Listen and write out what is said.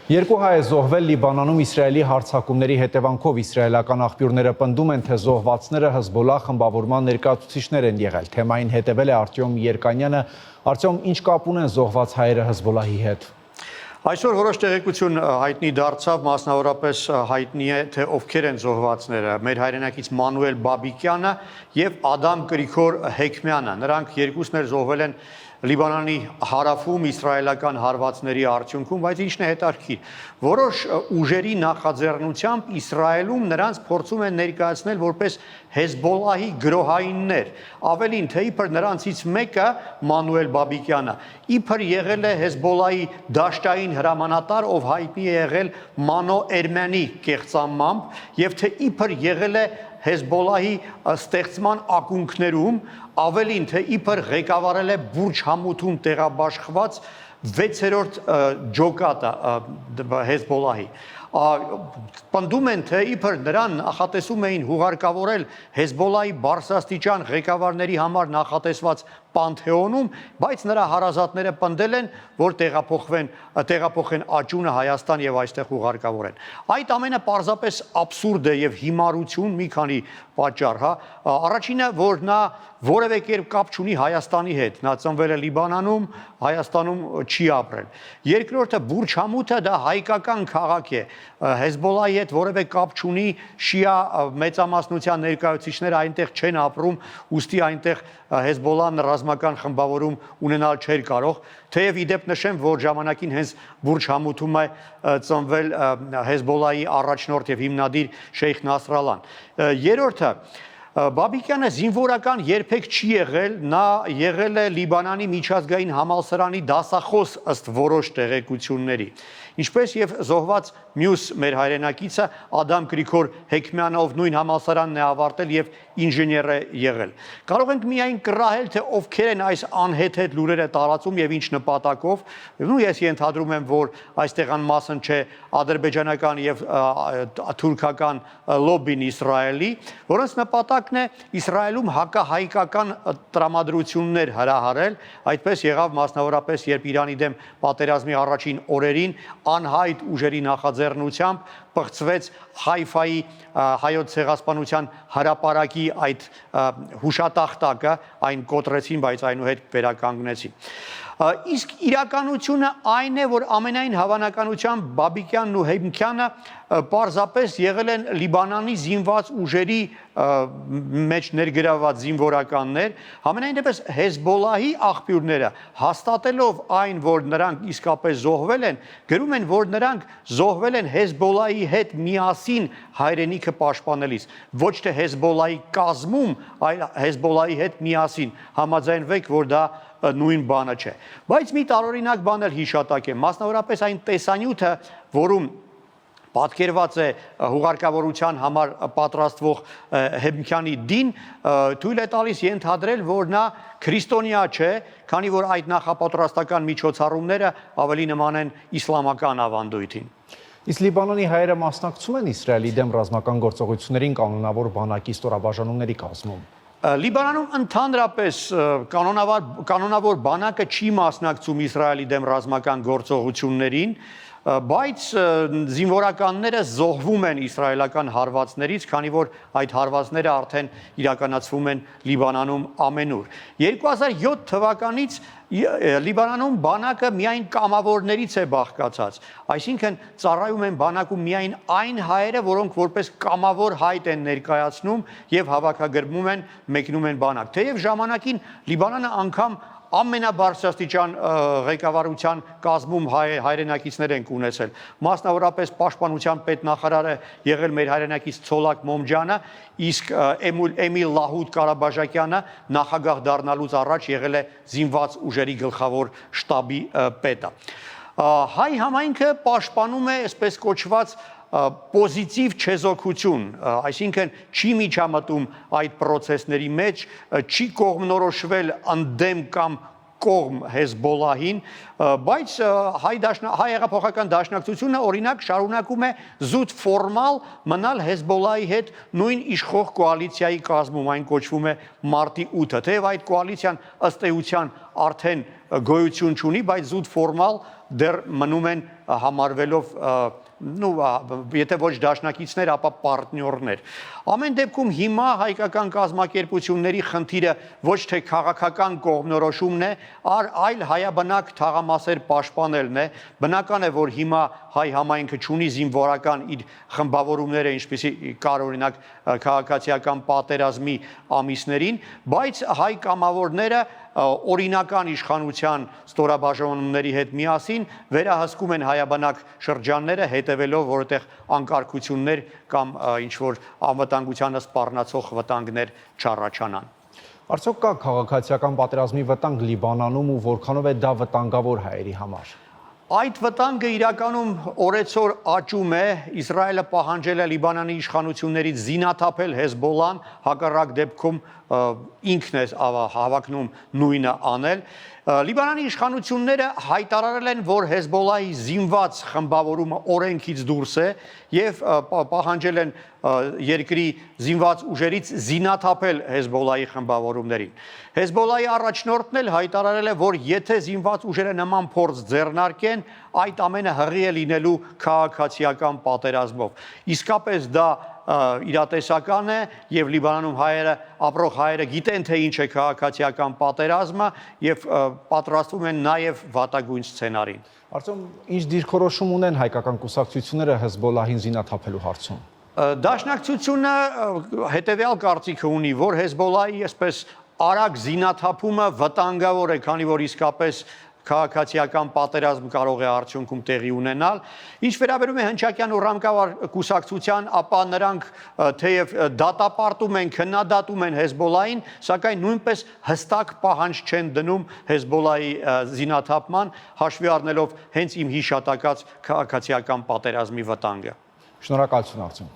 Երկու հայ է զոհվել Լիբանանում Իսրայելի հարձակումների հետևանքով իսրայելական աղբյուրները պնդում են, թե զոհվածները Հեզբոլլահ խմբավորման ներկայացուցիչներ են եղել։ Թեմային հետևել է Արտյոմ Երկանյանը։ Արտյոմ, ինչ կապ ունեն զոհված հայերը Հեզբոլլահի հետ։ Այսօր որոշ տեղեկություն հայտնի դարձավ, մասնավորապես հայտնի է, թե ովքեր են զոհվածները։ Մեր հայրենակից Մանուել Բաբիկյանը եւ Ադամ Գրիգոր Հեքմյանը։ Նրանք երկուսն էլ զոհվել են Լիբանանի հարավում իսրայելական հարվածների արդյունքում, բայց ինչն է հետաքրքիր, որոշ ուժերի նախաձեռնությամբ Իսրայելում նրանց փորձում են ներկայացնել որպես Հեզբոլլահի գրոհայիններ, ավելին, թե իբր նրանցից մեկը Մանուել Բաբիկյանը իբր եղել է Հեզբոլլահի դաշտային հրամանատար, ով հայտնի է եղել Մանո Էրմենի կեղծամամբ, եւ թե իբր եղել է Հեզբոլլահի ստեղծման ակունքներում, ավելին, թե իբր ղեկավարել է Բուրջ Համութում տեղաբաշխված 6-րդ ջոկատը Հեզբոլլահի։ Պնդում են, թե իբր նրան նախատեսում էին հուղարկավորել Հեզբոլլահի բարձրաստիճան ղեկավարների համար նախատեսված Պանթեոնում, բայց նրա հարազատները պնդել են, որ տեղափոխեն աճունը Հայաստան եւ այստեղ ուղարկավորեն։ Այդ ամենը պարզապես աբսուրդ է եւ հիմարություն մի քանի պատճառ, հա։ Առաջինը, որ նա որևէ կերպ կապ չունի Հայաստանի հետ, նա ծնվել է Լիբանանում, Հայաստանում չի ապրել։ Երկրորդը, Բուրջ Համութը դա հայկական քաղաք է, Հեզբոլլահի հետ որևէ կապ չունի, շիա մեծամասնության ներկայացուցիչները այնտեղ չեն ապրում, ուստի այնտեղ Հեզբոլլահն ռազմական խմբավորում ունենալ չէր կարող, թեև իդեպ նշեմ, որ ժամանակին հենց Բուրջ Համութում է ծնվել Հեզբոլլահի առաջնորդ եւ հիմնադիր Շեյխ Նասրալլան։ Երրորդը, Բաբիկյանը զինվորական երբեք չի եղել, նա եղել է Լիբանանի միջազգային համալսարանի դասախոս ըստ որոշ տեղեկությունների, ինչպես եւ զոհված մյուս մեր հայրենակիցը Ադամ Գրիգոր Հեքմյանը, ով նույն համալսարանն է ավարտել եւ ինժեներ է եղել։ Կարող ենք միայն կռահել, թե ովքեր են այս անհեթեթ լուրերը տարածում եւ ինչ նպատակով, ու ես ենթադրում եմ, որ այստեղ անմասն չէ ադրբեջանական եւ թուրքական լոբբին Իսրայելի, որոնց նպատակն է Իսրայելում հակահայկական տրամադրություններ հրահարել, այդպես եղավ մասնավորապես, երբ Իրանի դեմ պատերազմի առաջին օրերին անհայտ ուժերի նախաձեռնությամբ պղծվեց Հայֆայի հայոց ցեղասպանության հրապարակի այդ հուշատախտակը, այն կոտրեցին, բայց այնուհետ վերականգնեցին։ Իսկ իրականությունը այն է, որ ամենայն հավանականությամբ Բաբիկյանն ու Հեքմյանը պարզապես եղել են Լիբանանի զինված ուժերի մեջ ներգրավված զինվորականներ, համենայն դեպս Հեզբոլլահի աղբյուրները հաստատելով այն, որ նրանք իսկապես զոհվել են, գրում են, որ նրանք զոհվել են Հեզբոլլահի հետ միասին հայրենիքը պաշտպանելիս, ոչ թե Հեզբոլլահի կազմում, այլ Հեզբոլլահի հետ միասին, համաձայնվեք, որ դա նույն բանը չէ։ Բայց մի տարօրինակ բան էլ հիշատակ է, մասնավորապես այն տեսանյութը, որում պատկերված է հուղարկավորության համար պատրաստվող Հեքմյանի դին, թույլ է տալիս ենթադրել, որ նա քրիստոնյա չէ, քանի որ այդ նախապատրաստական միջոցառումները ավելի նման են իսլամական ավանդույթին։ Իսկ Լիբանանի հայերը մասնակցում են Իսրայելի դեմ ռազմական գործողություններին կանոնավոր բանակի ստորաբաժանումների կազմում։ Լիբանանում ընդհանրապես կանոնավոր բանակը չի մասնակցում Իսրայելի դեմ ռազմական գործողություններին, բայց զինվորականները զոհվում են իսրայելական հարվածներից, քանի որ այդ հարվածները արդեն իրականացվում են Լիբանանում ամենուր։ 2007 թվականից Լիբանանում բանակը միայն կամավորներից է բաղկացած, այսինքն ծառայում են բանակում միայն այն հայերը, որոնք որպես կամավոր հայտ են ներկայացնում եւ հավաքագրվում են, մեկնում են բանակ։ Թեև ժամանակին Լիբանանը անգամ ամենաբարձրաստիճան ղեկավարության կազմում հայրենակիցներ ենք ունեցել, մասնավորապես պաշտպանության պետնախարարը եղել մեր հայրենակից Ցոլակ Մոմջանը, իսկ Էմիլ Լահուդ Կարաբաժակյանը նախագահ դառնալուց առաջ եղել է զինված ուժերի գլխավոր շտաբի պետը։ Հայ համայնքը պաշտպանում է այսպես կոչված պոզիտիվ չեզոքություն, այսինքն չի միջամտում այդ պրոցեսների մեջ, չի կողմնորոշվել ընդդեմ կամ կողմ Հեզբոլլահին, բայց հայ հեղափոխական դաշնակցությունը օրինակ շարունակում է զուտ ֆորմալ մնալ Հեզբոլլահի հետ նույն իշխող կոալիցիայի կազմում, այն կոչվում է Մարտի 8-ը, թեև այդ կոալիցիան ըստ էության արդեն գոյություն չունի, բայց զուտ ֆորմալ դեռ մնում են համարվելով եթե ոչ դաշնակիցներ, ապա պարտներներ։ Ամեն դեպքում հիմա հայկական կազմակերպությունների խնդիրը ոչ թե քաղաքական կողմնորոշումն է, այլ հայաբնակ թաղամասեր պաշտպանելն է։ Բնական է, որ հիմա հայ համայնքը ունի զինվորական իր խմբավորումները, ինչպիսի կար օրինակ քաղաքացիական պատերազմի ամիսներին, բայց հայ կամավորները օրինական իշխանության ստորաբաժանումների հետ միասին վերահսկում են հայաբնակ շրջանները, հետևելով որտեղ անկարգություններ կամ ինչ-որ անվտանգությանը սպառնացող վտանգներ չառաջանան։ Արդյոք կա քաղաքացիական պատերազմի վտանգ Լիբանանում ու որքանով է դա վտանգավոր հայերի համար։ Այդ վտանգը իրականում օրեցօր աճում է, Իսրայելը պահանջել է Լիբանանի իշխանություններից զինաթափել Հեզբոլլան, հակառակ դեպքում ինքն է հավակնում նույնը անել։ Լիբանանի իշխանությունները հայտարարել են, որ Հեզբոլլայի զինված խմբավորումը օրենքից դուրս է եւ պահանջել են երկրի զինված ուժերից զինաթափել Հեզբոլլայի խմբավորումներին։ Հեզբոլլայի առաջնորդն էլ հայտարարել է, որ եթե զինված ուժերը նման փորձ ձեռնարկեն, այդ ամենը հղի է լինելու քաղաքացիական պատերազմով։ Իսկապես դա իրատեսական է եւ Լիբանանում ապրող հայերը գիտեն, թե ինչ է քաղաքացիական պատերազմը եւ պատրաստվում են նաեւ վատագույն սցենարին։ Արդյոք ինչ դիրքորոշում ունեն հայկական կուսակցությունները Հեզբոլլահին զինաթափելու հարցում։ Դաշնակցությունը հետեւյալ կարծիքը ունի, որ Հեզբոլլայի այսպես արագ զինաթափումը վտանգավոր է, քանի որ իսկապես քաղաքացիական պատերազմ կարող է արդյունքում տեղի ունենալ։ Ինչ վերաբերում է հնչակյան ու ռամկավար կուսակցության, ապա նրանք թեև դատապարտում են, քննադատում են Հեզբոլլային, սակայն նույնպես հստակ պահանջ չեն դնում Հեզբոլլայի զինաթափման, հաշվի առնելով հենց իմ հիշատակած քաղաքացիական պատերազմի վտանգը։ Շնորհակալություն, Արտյոմ։